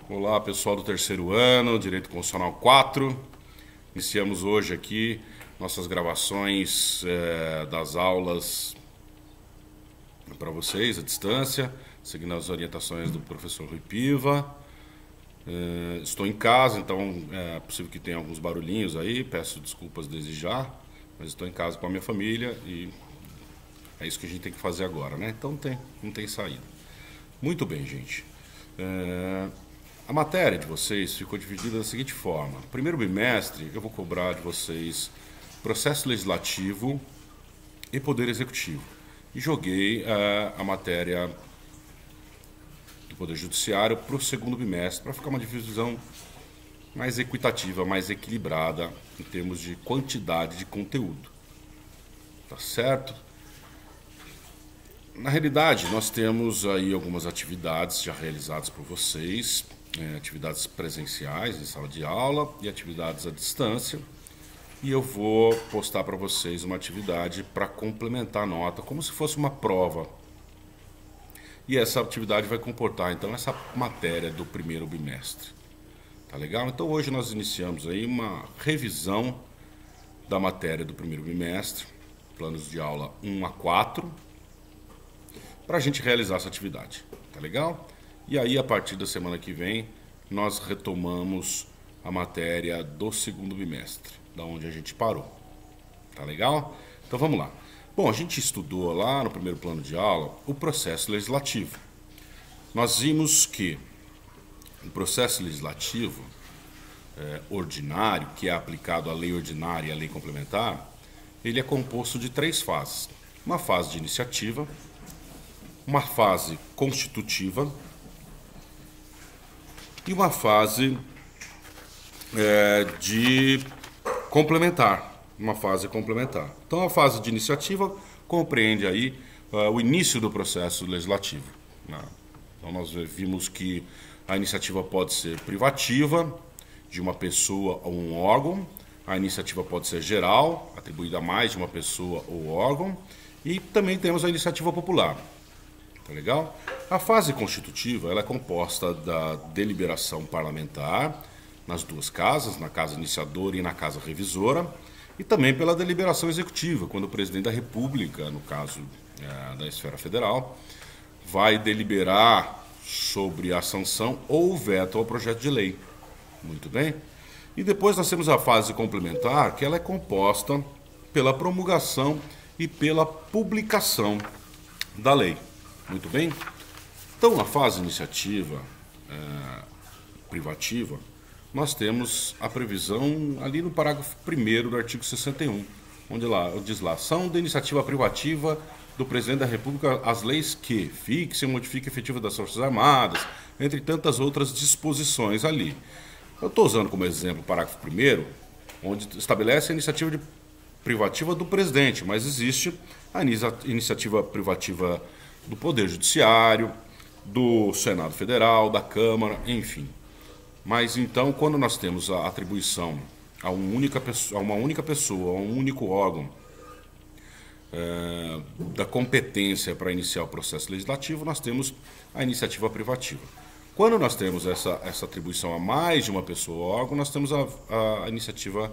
Olá, pessoal do terceiro ano, Direito Constitucional 4. Iniciamos hoje aqui nossas gravações das aulas para vocês à distância, seguindo as orientações do professor Rui Piva. Estou em casa, então é possível que tenha alguns barulhinhos aí, peço desculpas desde já, mas estou em casa com a minha família e é isso que a gente tem que fazer agora, né? Então não tem saída. Muito bem, gente. A matéria de vocês ficou dividida da seguinte forma. Primeiro bimestre, eu vou cobrar de vocês processo legislativo e poder executivo. E joguei a matéria do Poder Judiciário para o segundo bimestre, para ficar uma divisão mais equitativa, mais equilibrada em termos de quantidade de conteúdo. Tá certo? Na realidade, nós temos aí algumas atividades já realizadas por vocês, atividades presenciais em sala de aula e atividades à distância. E eu vou postar para vocês uma atividade para complementar a nota, como se fosse uma prova. E essa atividade vai comportar, então, essa matéria do primeiro bimestre. Tá legal? Então, hoje nós iniciamos aí uma revisão da matéria do primeiro bimestre, planos de aula 1 a 4, para a gente realizar essa atividade. Tá legal? E aí, a partir da semana que vem, nós retomamos a matéria do segundo bimestre, da onde a gente parou. Tá legal? Então vamos lá. Bom, a gente estudou lá no primeiro plano de aula o processo legislativo. Nós vimos que o processo legislativo ordinário, que é aplicado à lei ordinária e à lei complementar, ele é composto de 3 fases. Uma fase de iniciativa, uma fase constitutiva e uma fase de complementar, uma fase complementar. Então a fase de iniciativa compreende aí o início do processo legislativo, né? Então nós vimos que a iniciativa pode ser privativa, de uma pessoa ou um órgão, a iniciativa pode ser geral, atribuída a mais de uma pessoa ou órgão, e também temos a iniciativa popular. Tá legal? A fase constitutiva ela é composta da deliberação parlamentar nas 2 casas, na casa iniciadora e na casa revisora, e também pela deliberação executiva, quando o presidente da República, no caso da esfera federal, vai deliberar sobre a sanção ou o veto ao projeto de lei. Muito bem? E depois nós temos a fase complementar, que ela é composta pela promulgação e pela publicação da lei. Muito bem? Então, na fase iniciativa privativa, nós temos a previsão ali no parágrafo 1º do artigo 61, onde diz lá, são de iniciativa privativa do Presidente da República as leis que fixem e modifiquem a efetiva das Forças Armadas, entre tantas outras disposições ali. Eu estou usando como exemplo o parágrafo 1º, onde estabelece a iniciativa privativa do Presidente, mas existe a iniciativa privativa do Poder Judiciário, do Senado Federal, da Câmara, enfim. Mas então, quando nós temos a atribuição a uma única pessoa, a um único órgão da competência para iniciar o processo legislativo, nós temos a iniciativa privativa. Quando nós temos essa atribuição a mais de uma pessoa ou órgão, nós temos a iniciativa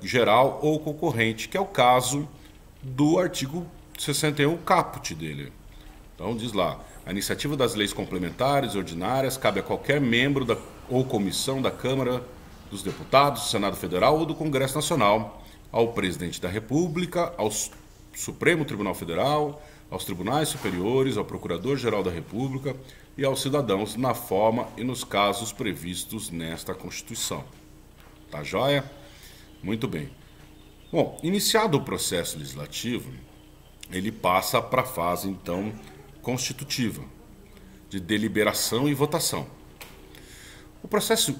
geral ou concorrente, que é o caso do artigo 61 caput dele. Então diz lá, a iniciativa das leis complementares ordinárias cabe a qualquer membro ou comissão da Câmara dos Deputados, do Senado Federal ou do Congresso Nacional, ao Presidente da República, ao Supremo Tribunal Federal, aos tribunais superiores, ao Procurador-Geral da República e aos cidadãos na forma e nos casos previstos nesta Constituição. Tá joia? Muito bem. Bom, iniciado o processo legislativo, ele passa para a fase, então, constitutiva, de deliberação e votação. O processo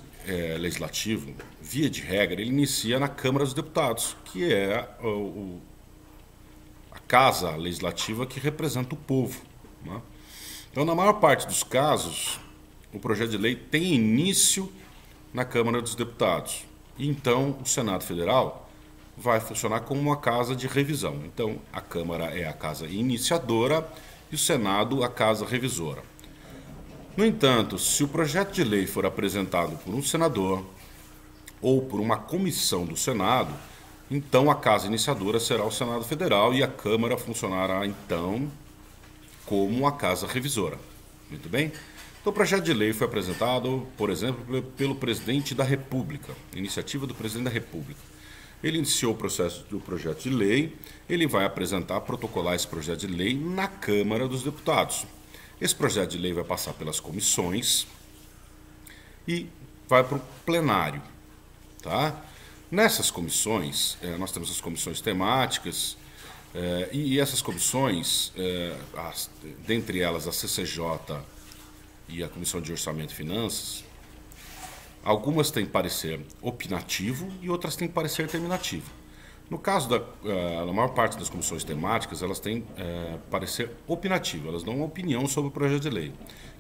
legislativo, via de regra, ele inicia na Câmara dos Deputados, que é a casa legislativa que representa o povo, né? Então, na maior parte dos casos, o projeto de lei tem início na Câmara dos Deputados. E então, o Senado Federal vai funcionar como uma casa de revisão. Então, a Câmara é a casa iniciadora e o Senado a casa revisora. No entanto, se o projeto de lei for apresentado por um senador ou por uma comissão do Senado, então a casa iniciadora será o Senado Federal e a Câmara funcionará então como a casa revisora. Muito bem? Então, o projeto de lei foi apresentado, por exemplo, pelo presidente da República, iniciativa do presidente da República. Ele iniciou o processo do projeto de lei, ele vai apresentar, protocolar esse projeto de lei na Câmara dos Deputados. Esse projeto de lei vai passar pelas comissões e vai para o plenário. Tá? Nessas comissões, nós temos as comissões temáticas, e essas comissões, dentre elas a CCJ e a Comissão de Orçamento e Finanças, algumas têm parecer opinativo e outras têm parecer terminativo. No caso da maior parte das comissões temáticas, elas têm parecer opinativo, elas dão uma opinião sobre o projeto de lei,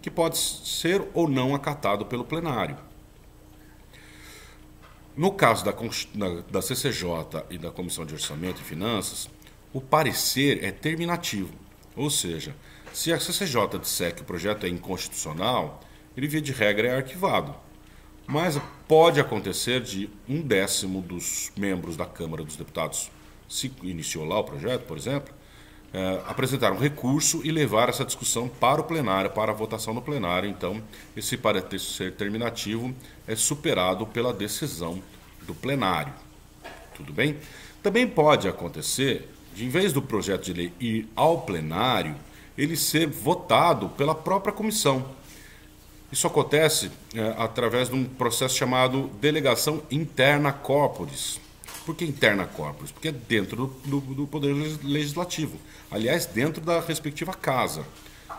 que pode ser ou não acatado pelo plenário. No caso da CCJ e da Comissão de Orçamento e Finanças, o parecer é terminativo, ou seja, se a CCJ disser que o projeto é inconstitucional, ele, via de regra, é arquivado. Mas pode acontecer de 1/10 dos membros da Câmara dos Deputados, se iniciou lá o projeto, por exemplo, apresentar um recurso e levar essa discussão para o plenário, para a votação no plenário. Então, esse parecer terminativo é superado pela decisão do plenário. Tudo bem? Também pode acontecer de, em vez do projeto de lei ir ao plenário, ele ser votado pela própria comissão. Isso acontece através de um processo chamado delegação interna corporis. Por que interna corporis? Porque é dentro do Poder Legislativo. Aliás, dentro da respectiva casa.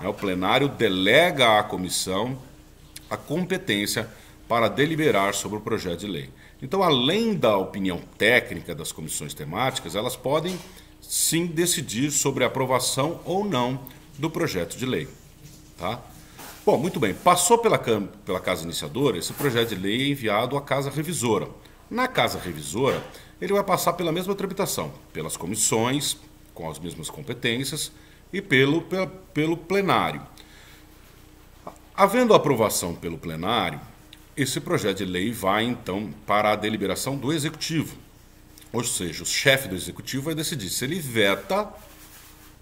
O plenário delega à comissão a competência para deliberar sobre o projeto de lei. Então, além da opinião técnica das comissões temáticas, elas podem sim decidir sobre a aprovação ou não do projeto de lei. Tá? Bom, muito bem. Passou pela Casa Iniciadora, esse projeto de lei é enviado à Casa Revisora. Na Casa Revisora, ele vai passar pela mesma tramitação, pelas comissões, com as mesmas competências, e pelo plenário. Havendo aprovação pelo plenário, esse projeto de lei vai, então, para a deliberação do Executivo. Ou seja, o chefe do Executivo vai decidir se ele veta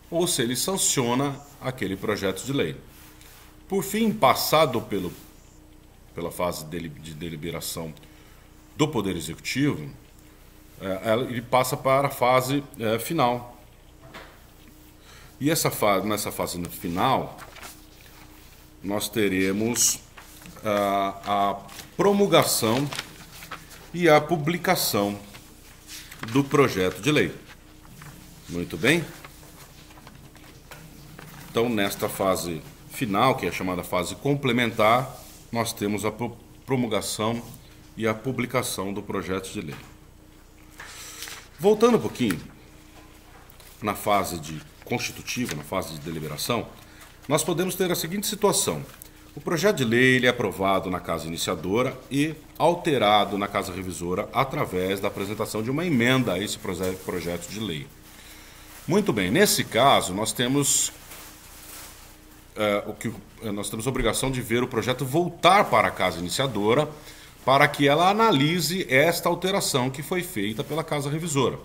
ou se ele sanciona aquele projeto de lei. Por fim, passado pela fase de deliberação do Poder Executivo, ele passa para a fase final. E nessa fase final, nós teremos a promulgação e a publicação do projeto de lei. Muito bem? Então, nesta fase final, que é chamada fase complementar, nós temos a promulgação e a publicação do projeto de lei. Voltando um pouquinho na fase constitutiva, na fase de deliberação, nós podemos ter a seguinte situação. O projeto de lei ele é aprovado na Casa Iniciadora e alterado na Casa Revisora através da apresentação de uma emenda a esse projeto de lei. Muito bem, nesse caso nós temos a obrigação de ver o projeto voltar para a Casa Iniciadora para que ela analise esta alteração que foi feita pela Casa Revisora.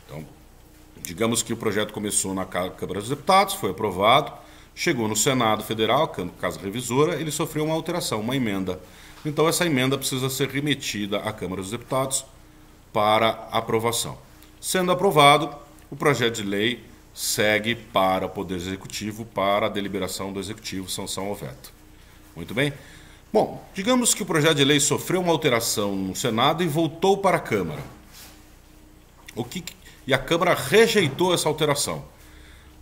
Então, digamos que o projeto começou na Câmara dos Deputados, foi aprovado, chegou no Senado Federal, Casa Revisora, ele sofreu uma alteração, uma emenda. Então, essa emenda precisa ser remetida à Câmara dos Deputados para aprovação. Sendo aprovado, o projeto de lei segue para o Poder Executivo, para a deliberação do Executivo, sanção ou veto. Muito bem? Bom, digamos que o projeto de lei sofreu uma alteração no Senado e voltou para a Câmara. E a Câmara rejeitou essa alteração.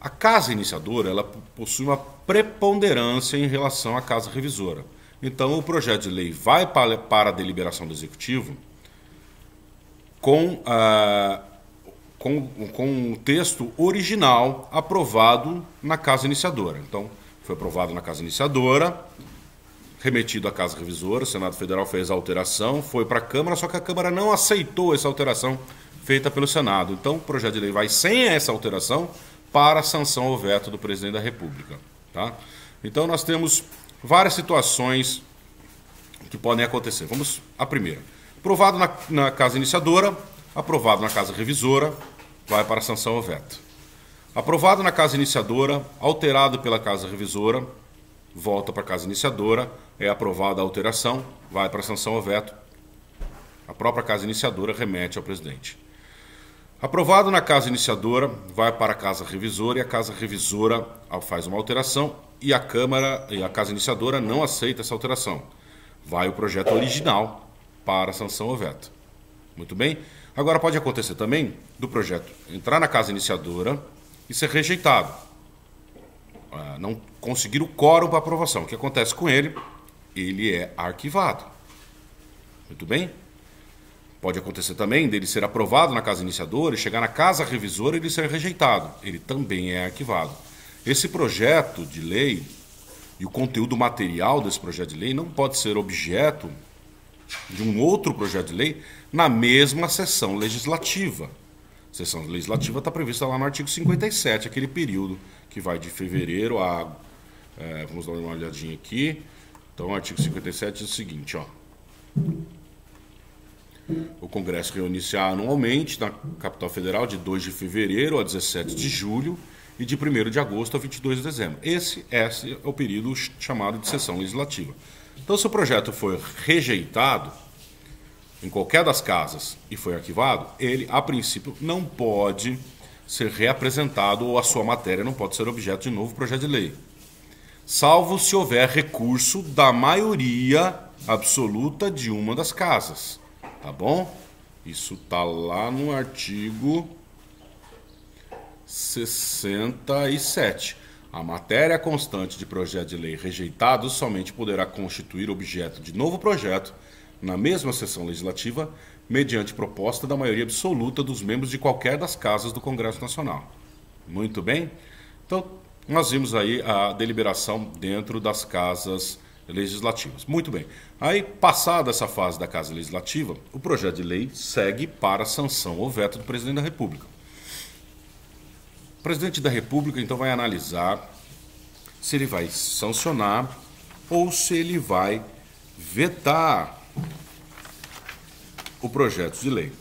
A Casa Iniciadora ela possui uma preponderância em relação à Casa Revisora. Então, o projeto de lei vai para a deliberação do Executivo com um texto original aprovado na Casa Iniciadora. Então, foi aprovado na Casa Iniciadora, remetido à Casa Revisora, o Senado Federal fez a alteração, foi para a Câmara, só que a Câmara não aceitou essa alteração feita pelo Senado. Então, o projeto de lei vai sem essa alteração para a sanção ou veto do Presidente da República. Tá? Então nós temos várias situações que podem acontecer. Vamos à primeira. Aprovado na casa iniciadora, aprovado na casa revisora, vai para a sanção ou veto. Aprovado na casa iniciadora, alterado pela casa revisora, volta para a casa iniciadora, é aprovada a alteração, vai para a sanção ou veto. A própria casa iniciadora remete ao presidente. Aprovado na casa iniciadora, vai para a casa revisora e a casa revisora faz uma alteração e a Câmara e a casa iniciadora não aceita essa alteração. Vai o projeto original para a sanção ou veto. Muito bem? Agora pode acontecer também do projeto entrar na casa iniciadora e ser rejeitado. Não conseguir o quórum para aprovação. O que acontece com ele? Ele é arquivado. Muito bem? Pode acontecer também dele ser aprovado na casa iniciadora e chegar na casa revisora e ele ser rejeitado. Ele também é arquivado. Esse projeto de lei e o conteúdo material desse projeto de lei não pode ser objeto de um outro projeto de lei na mesma sessão legislativa. A sessão legislativa está prevista lá no artigo 57, aquele período que vai de fevereiro a... vamos dar uma olhadinha aqui. Então, o artigo 57 diz o seguinte, ó. O Congresso reúne-se anualmente na capital federal de 2 de fevereiro a 17 de julho e de 1º de agosto a 22 de dezembro. Esse é o período chamado de sessão legislativa. Então, se o projeto foi rejeitado em qualquer das casas e foi arquivado, ele, a princípio, não pode ser reapresentado ou a sua matéria não pode ser objeto de novo projeto de lei, salvo se houver recurso da maioria absoluta de uma das casas. Tá bom? Isso tá lá no artigo 67. A matéria constante de projeto de lei rejeitado somente poderá constituir objeto de novo projeto na mesma sessão legislativa, mediante proposta da maioria absoluta dos membros de qualquer das casas do Congresso Nacional. Muito bem? Então, nós vimos aí a deliberação dentro das casas legislativas. Muito bem. Aí, passada essa fase da Casa Legislativa, o projeto de lei segue para a sanção ou veto do Presidente da República. O Presidente da República, então, vai analisar se ele vai sancionar ou se ele vai vetar o projeto de lei.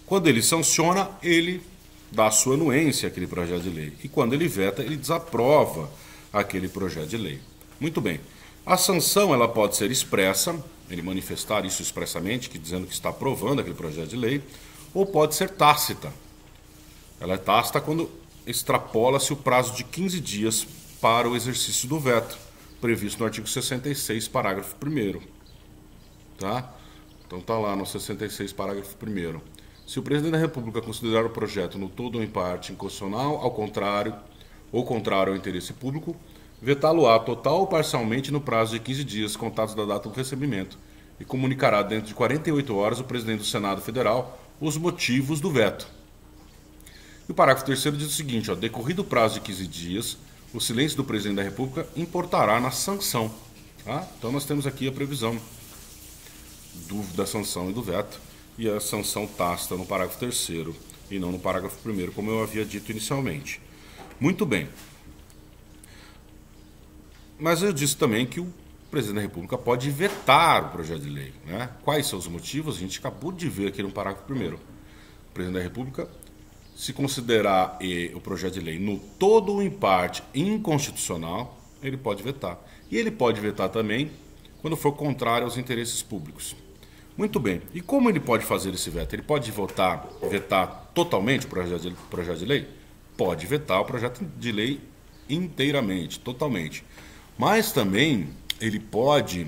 Quando ele sanciona, ele dá a sua anuência àquele projeto de lei. E quando ele veta, ele desaprova aquele projeto de lei. Muito bem. A sanção ela pode ser expressa, ele manifestar isso expressamente, dizendo que está aprovando aquele projeto de lei, ou pode ser tácita. Ela é tácita quando extrapola-se o prazo de 15 dias para o exercício do veto, previsto no artigo 66, parágrafo 1º. Tá? Então está lá no 66, parágrafo 1º. Se o Presidente da República considerar o projeto no todo ou em parte inconstitucional, ao contrário, ou contrário ao interesse público, vetá-lo-á total ou parcialmente no prazo de 15 dias, contados da data do recebimento, e comunicará dentro de 48 horas o Presidente do Senado Federal os motivos do veto. E o parágrafo 3º diz o seguinte, ó, decorrido o prazo de 15 dias, o silêncio do Presidente da República importará na sanção. Tá? Então nós temos aqui a previsão da sanção e do veto, e a sanção tácita no parágrafo 3º e não no parágrafo 1º, como eu havia dito inicialmente. Muito bem. Mas eu disse também que o Presidente da República pode vetar o projeto de lei. Né? Quais são os motivos? A gente acabou de ver aqui no parágrafo 1º. O Presidente da República, se considerar o projeto de lei no todo ou em parte inconstitucional, ele pode vetar. E ele pode vetar também quando for contrário aos interesses públicos. Muito bem. E como ele pode fazer esse veto? Ele pode vetar totalmente o projeto de lei? Pode vetar o projeto de lei inteiramente, totalmente. Mas também ele pode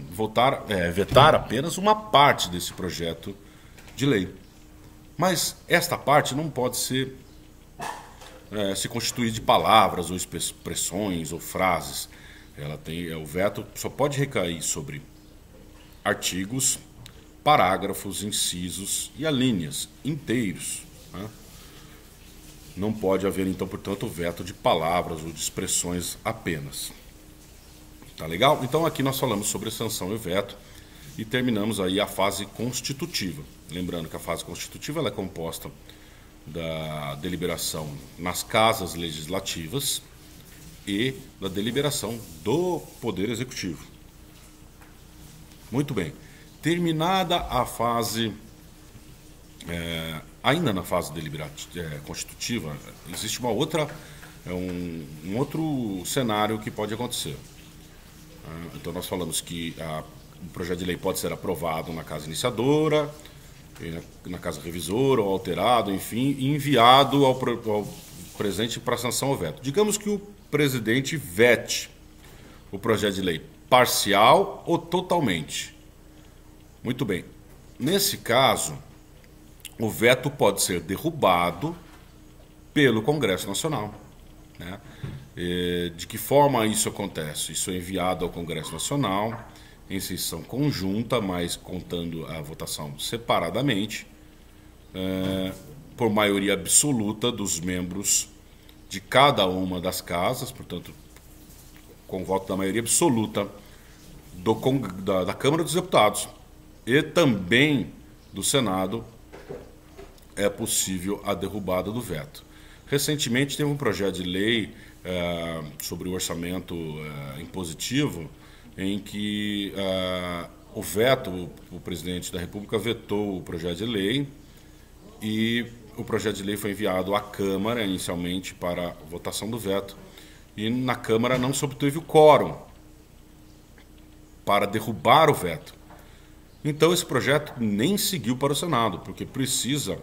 vetar apenas uma parte desse projeto de lei. Mas esta parte não pode se constituir de palavras ou expressões ou frases. O veto só pode recair sobre artigos, parágrafos, incisos e alíneas inteiros. Né? Não pode haver, então, portanto, veto de palavras ou de expressões apenas. Tá legal? Então aqui nós falamos sobre sanção e veto e terminamos aí a fase constitutiva. Lembrando que a fase constitutiva ela é composta da deliberação nas casas legislativas, e da deliberação do Poder Executivo. Muito bem. Terminada a fase, ainda na fase constitutiva, existe uma outra, um outro cenário que pode acontecer. Então nós falamos que o projeto de lei pode ser aprovado na casa iniciadora, na casa revisora, ou alterado, enfim, e enviado ao presidente para sanção ou veto. Digamos que o presidente vete o projeto de lei parcial ou totalmente. Muito bem. Nesse caso, o veto pode ser derrubado pelo Congresso Nacional, né? De que forma isso acontece? Isso é enviado ao Congresso Nacional em sessão conjunta, mas contando a votação separadamente, por maioria absoluta dos membros de cada uma das casas, portanto, com voto da maioria absoluta da Câmara dos Deputados e também do Senado, é possível a derrubada do veto. Recentemente teve um projeto de lei sobre o orçamento impositivo, em que o presidente da República vetou o projeto de lei e o projeto de lei foi enviado à Câmara inicialmente para votação do veto e na Câmara não se obteve o quórum para derrubar o veto. Então esse projeto nem seguiu para o Senado, porque precisa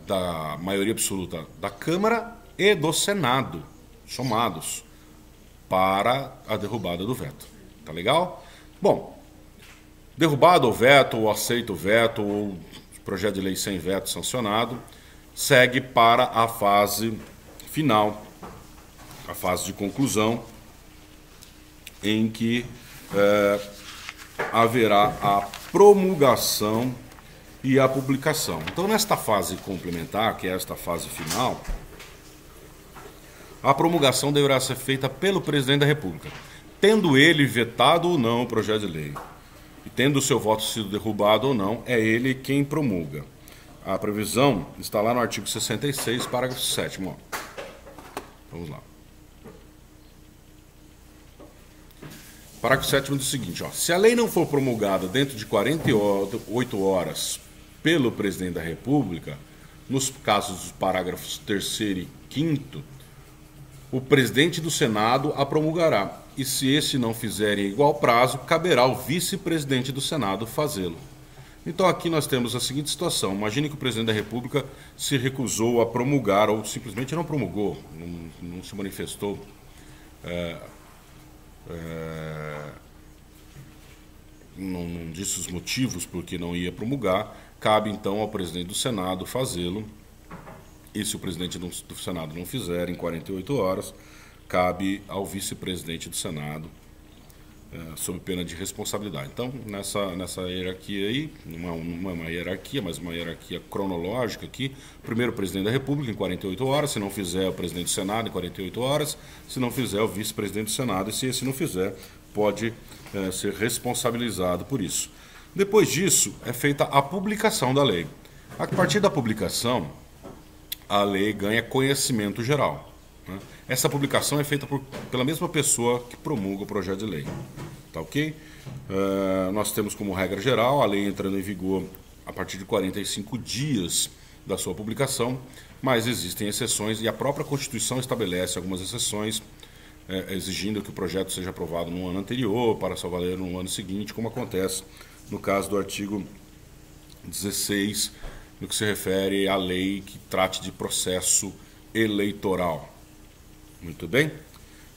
da maioria absoluta da Câmara e do Senado, somados, para a derrubada do veto. Tá legal? Bom, derrubado o veto, ou aceito o veto, ou projeto de lei sem veto sancionado, segue para a fase final, a fase de conclusão, em que haverá a promulgação e a publicação. Então, nesta fase complementar, que é esta fase final, a promulgação deverá ser feita pelo presidente da República, tendo ele vetado ou não o projeto de lei. E tendo o seu voto sido derrubado ou não, é ele quem promulga. A previsão está lá no artigo 66, parágrafo 7º. Ó. Vamos lá. Parágrafo 7º diz o seguinte, ó, se a lei não for promulgada dentro de 48 horas pelo presidente da República, nos casos dos parágrafos 3º e 5º, o presidente do Senado a promulgará, e se esse não fizer em igual prazo, caberá ao vice-presidente do Senado fazê-lo. Então aqui nós temos a seguinte situação, imagine que o presidente da República se recusou a promulgar, ou simplesmente não promulgou, não se manifestou, não disse os motivos por que não ia promulgar, cabe então ao presidente do Senado fazê-lo. E se o presidente do Senado não fizer em 48 horas, cabe ao vice-presidente do Senado, sob pena de responsabilidade. Então, nessa hierarquia aí, não é uma hierarquia, mas uma hierarquia cronológica aqui, primeiro o presidente da República em 48 horas, se não fizer o presidente do Senado em 48 horas, se não fizer o vice-presidente do Senado, e se esse não fizer, pode ser responsabilizado por isso. Depois disso, é feita a publicação da lei. A partir da publicação, a lei ganha conhecimento geral, né? Essa publicação é feita pela mesma pessoa que promulga o projeto de lei. Tá ok? Nós temos como regra geral a lei entrando em vigor a partir de 45 dias da sua publicação, mas existem exceções e a própria Constituição estabelece algumas exceções, exigindo que o projeto seja aprovado no ano anterior para só valer no ano seguinte, como acontece no caso do artigo 16, no que se refere à lei que trate de processo eleitoral. Muito bem?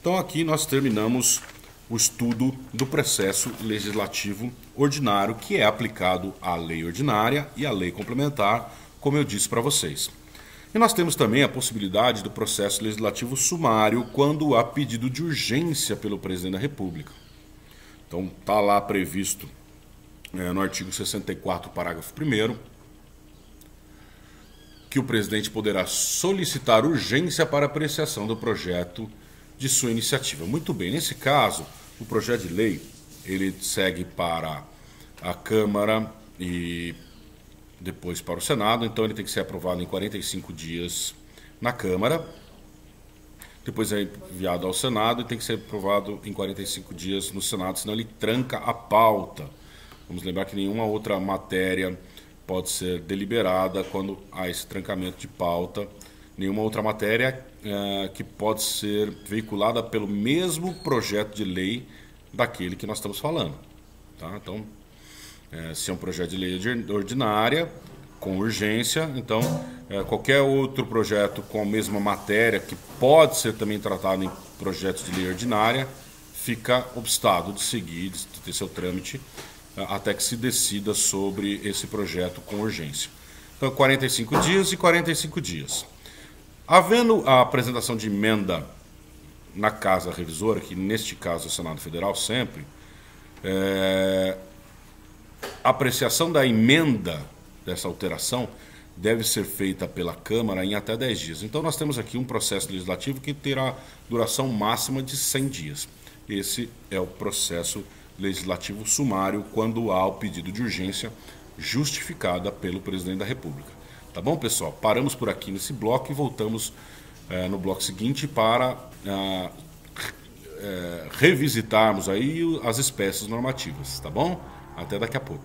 Então aqui nós terminamos o estudo do processo legislativo ordinário, que é aplicado à lei ordinária e à lei complementar, como eu disse para vocês. E nós temos também a possibilidade do processo legislativo sumário, quando há pedido de urgência pelo presidente da República. Então está lá previsto no artigo 64, parágrafo 1º, que o presidente poderá solicitar urgência para apreciação do projeto de sua iniciativa. Muito bem, nesse caso, o projeto de lei ele segue para a Câmara e depois para o Senado, então ele tem que ser aprovado em 45 dias na Câmara, depois é enviado ao Senado e tem que ser aprovado em 45 dias no Senado, senão ele tranca a pauta. Vamos lembrar que nenhuma outra matéria pode ser deliberada quando há esse trancamento de pauta. Nenhuma outra matéria que pode ser veiculada pelo mesmo projeto de lei daquele que nós estamos falando. Tá? Então, se é um projeto de lei ordinária, com urgência, então qualquer outro projeto com a mesma matéria, que pode ser também tratado em projetos de lei ordinária, fica obstado de seguir, de ter seu trâmite, até que se decida sobre esse projeto com urgência. Então, 45 dias e 45 dias. Havendo a apresentação de emenda na Casa Revisora, que neste caso é o Senado Federal sempre, a apreciação da emenda dessa alteração deve ser feita pela Câmara em até 10 dias. Então nós temos aqui um processo legislativo que terá duração máxima de 100 dias. Esse é o processo legislativo sumário quando há o pedido de urgência justificada pelo Presidente da República. Tá bom, pessoal? Paramos por aqui nesse bloco e voltamos no bloco seguinte para revisitarmos aí as espécies normativas, tá bom? Até daqui a pouco.